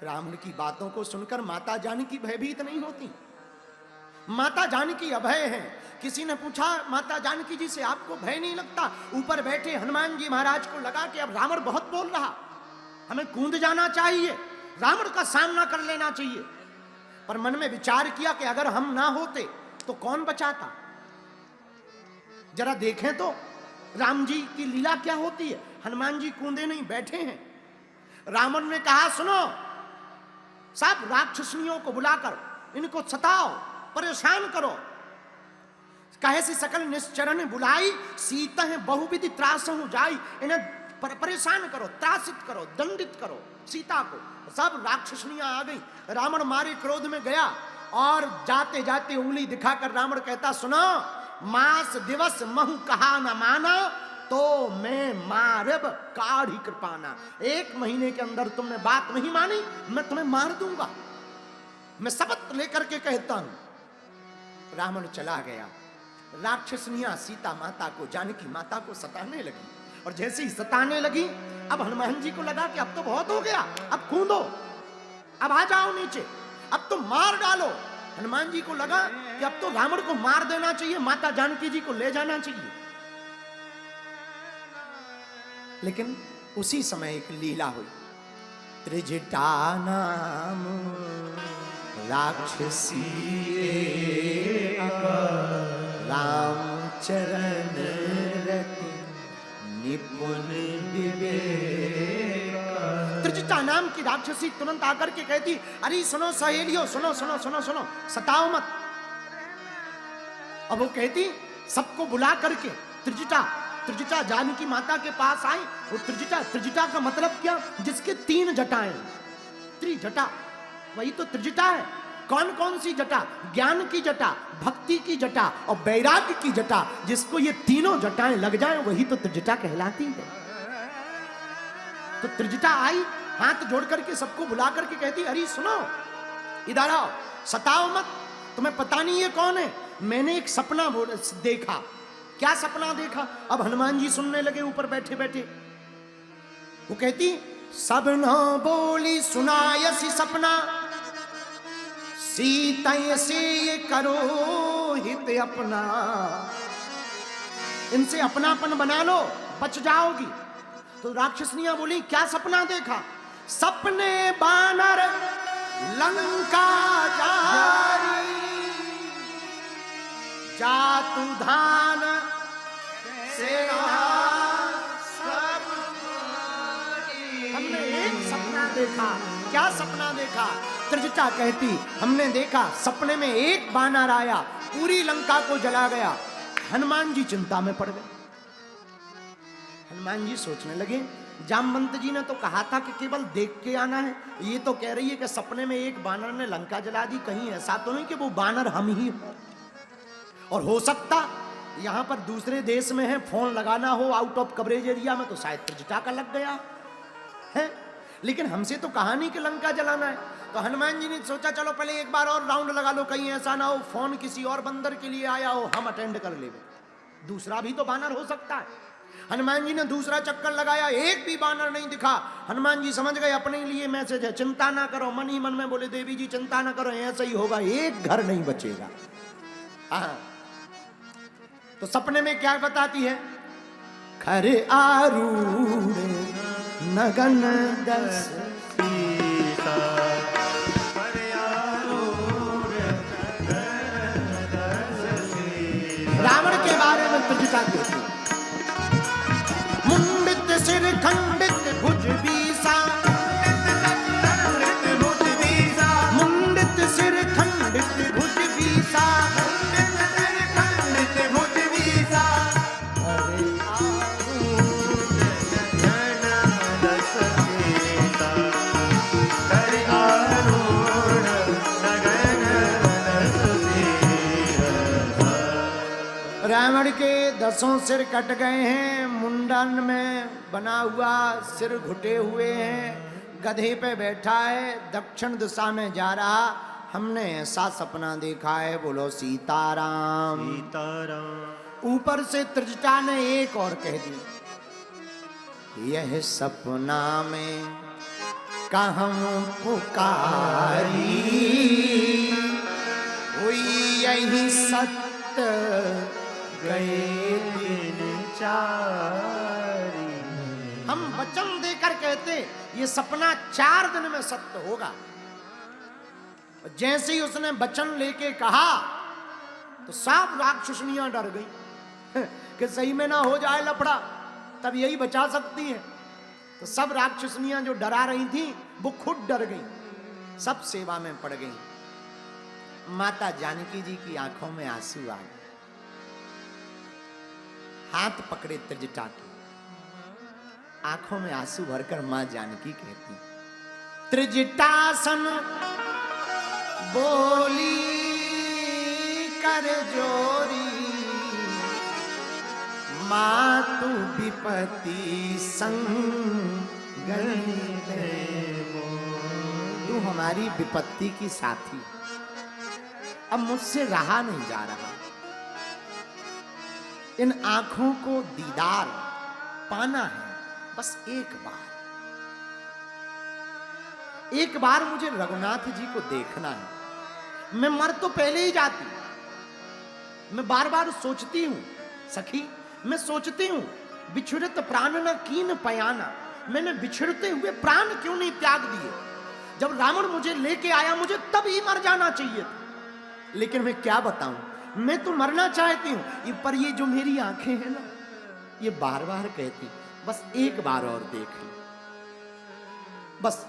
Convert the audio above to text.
रावण की बातों को सुनकर माता जानकी भयभीत नहीं होती। माता जानकी अभय है। किसी ने पूछा माता जानकी जी से, आपको भय नहीं लगता? ऊपर बैठे हनुमान जी महाराज को लगा कि अब रावण बहुत बोल रहा, हमें कूद जाना चाहिए, रावण का सामना कर लेना चाहिए। पर मन में विचार किया कि अगर हम ना होते तो कौन बचाता? जरा देखें तो राम जी की लीला क्या होती है। हनुमान जी कूदे नहीं, बैठे हैं। रावण ने कहा, सुनो, सब राक्षसनियों को बुलाकर इनको सताओ, परेशान करो। कहे सी सकल निश्चरण बुलाई, सीता है बहुविधि त्रासहु जाई। इन्हें परेशान करो, त्रासित करो, दंडित करो सीता को। सब राक्षसनियां आ गई। रावण मारे क्रोध में गया और जाते जाते उंगली दिखाकर रावण कहता, सुनो, मास दिवस महु कहा न माना, तो मैं मारब काढ़ी कृपाना। 1 महीने के अंदर तुमने बात नहीं मानी, मैं तुम्हें मार दूंगा, मैं शपथ लेकर के कहता हूं। रावण चला गया। राक्षसनियां सीता माता को, जानकी माता को सताने लगी। और जैसे ही सताने लगी, अब हनुमान जी को लगा कि अब तो बहुत हो गया, अब कूदो, अब आ जाओ नीचे, अब तो मार डालो। हनुमान जी को लगा कि अब तो रावण को मार देना चाहिए, माता जानकी जी को ले जाना चाहिए। लेकिन उसी समय एक लीला हुई। त्रिजटा नाम राक्षसी रामचरण रति निपुण विवेक। त्रिजटा नाम की राक्षसी तुरंत आकर के कहती, अरे सुनो सहेलियों, सुनो सुनो सुनो सुनो, सताओ मत। अब वो कहती, सबको बुला करके त्रिजटा जानकी माता के पास आई। वो त्रिजटा का मतलब क्या? जिसके 3 जटाएं, त्रिजटा, वही तो त्रिजटा है। कौन कौन सी जटा? ज्ञान की जटा, भक्ति की जटा और वैराग्य की जटा। जिसको ये तीनों जटाएं लग जाएं, वही तो त्रिजटा कहलाती है। तो त्रिजटा आई, हाथ जोड़ करके सबको बुला करके कहती, अरे सुनो, इधर आओ, सताओ मत, तुम्हें पता नहीं ये कौन है। मैंने एक सपना देखा। क्या सपना देखा? अब हनुमान जी सुनने लगे ऊपर बैठे बैठे। वो कहती, सब न बोली सुनायसी सपना, सीता से ये करो हित अपना। इनसे अपनापन बना लो, बच जाओगी। तो राक्षसनियां बोली, क्या सपना देखा? सपने बानर लंका जारी, जातु धान सेना सब मारी। हमने एक सपना देखा। क्या सपना देखा? त्रिजटा कहती, हमने देखा सपने में एक बानर आया, पूरी लंका को जला गया। हनुमान जी चिंता में पड़ गए। हनुमान जी सोचने लगे, जामवंत जी ने तो कहा था कि केवल देख के आना है, ये तो कह रही है कि सपने में एक बानर ने लंका जला दी। कहीं ऐसा तो नहीं कि वो बानर हम ही हो? और हो सकता यहां पर दूसरे देश में है, फोन लगाना हो आउट ऑफ कवरेज एरिया में, तो शायद त्रिजटा का लग गया है। लेकिन हमसे तो कहा नहीं कि लंका जलाना है। तो हनुमान जी ने सोचा, चलो पहले एक बार और राउंड लगा लो, कहीं ऐसा ना हो फोन किसी और बंदर के लिए आया हो, हम अटेंड कर ले। दूसरा भी तो बानर हो सकता है। हनुमान जी ने दूसरा चक्कर लगाया, एक भी बानर नहीं दिखा। हनुमान जी समझ गए अपने लिए मैसेज है, चिंता ना करो। मन ही मन में बोले, देवी जी चिंता ना करो, ऐसा ही होगा, एक घर नहीं बचेगा। हाँ, तो सपने में क्या बताती है? खर आरूढ़ नगन दस सीता, रावण के बारे में त्रिजटा कहती, मुंडित सिर खंडित भुज बीसा, मुंडित सिर खंडित भुज बीसा, रावण के 10 सिर कट गए हैं, मुंडन में बना हुआ सिर घुटे हुए हैं, गधे पे बैठा है, दक्षिण दिशा में जा रहा। हमने ऐसा सपना देखा है, बोलो सीताराम सीताराम। ऊपर से त्रिजटा ने एक और कह दी, यह सपना में कहूँ पुकारी, हुई यही सत्य गए दिन चारी। हम वचन देकर कहते ये सपना 4 दिन में सत्य होगा। जैसे ही उसने वचन लेके कहा तो सब राक्षसनियां डर गई कि सही में ना हो जाए लफड़ा, तब यही बचा सकती है। तो सब राक्षसनियां जो डरा रही थी वो खुद डर गई, सब सेवा में पड़ गई। माता जानकी जी की आंखों में आंसू आ गए, हाथ पकड़े त्रिजटा के, आंखों में आंसू भरकर मां जानकी कहती, त्रिजटासन बोली कर जोरी, मातु विपत्ति संग तू हमारी विपत्ति की साथी, अब मुझसे रहा नहीं जा रहा। इन आंखों को दीदार पाना है, बस एक बार मुझे रघुनाथ जी को देखना है। मैं मर तो पहले ही जाती, मैं बार बार सोचती हूं सखी, मैं सोचती हूं बिछुड़त प्राण न कीन पयाना, मैंने बिछड़ते हुए प्राण क्यों नहीं त्याग दिए। जब रावण मुझे लेके आया मुझे तब ही मर जाना चाहिए था, लेकिन मैं क्या बताऊं, मैं तो मरना चाहती हूं, पर ये जो मेरी आंखें हैं ना, ये बार बार कहती बस एक बार और देख लो, बस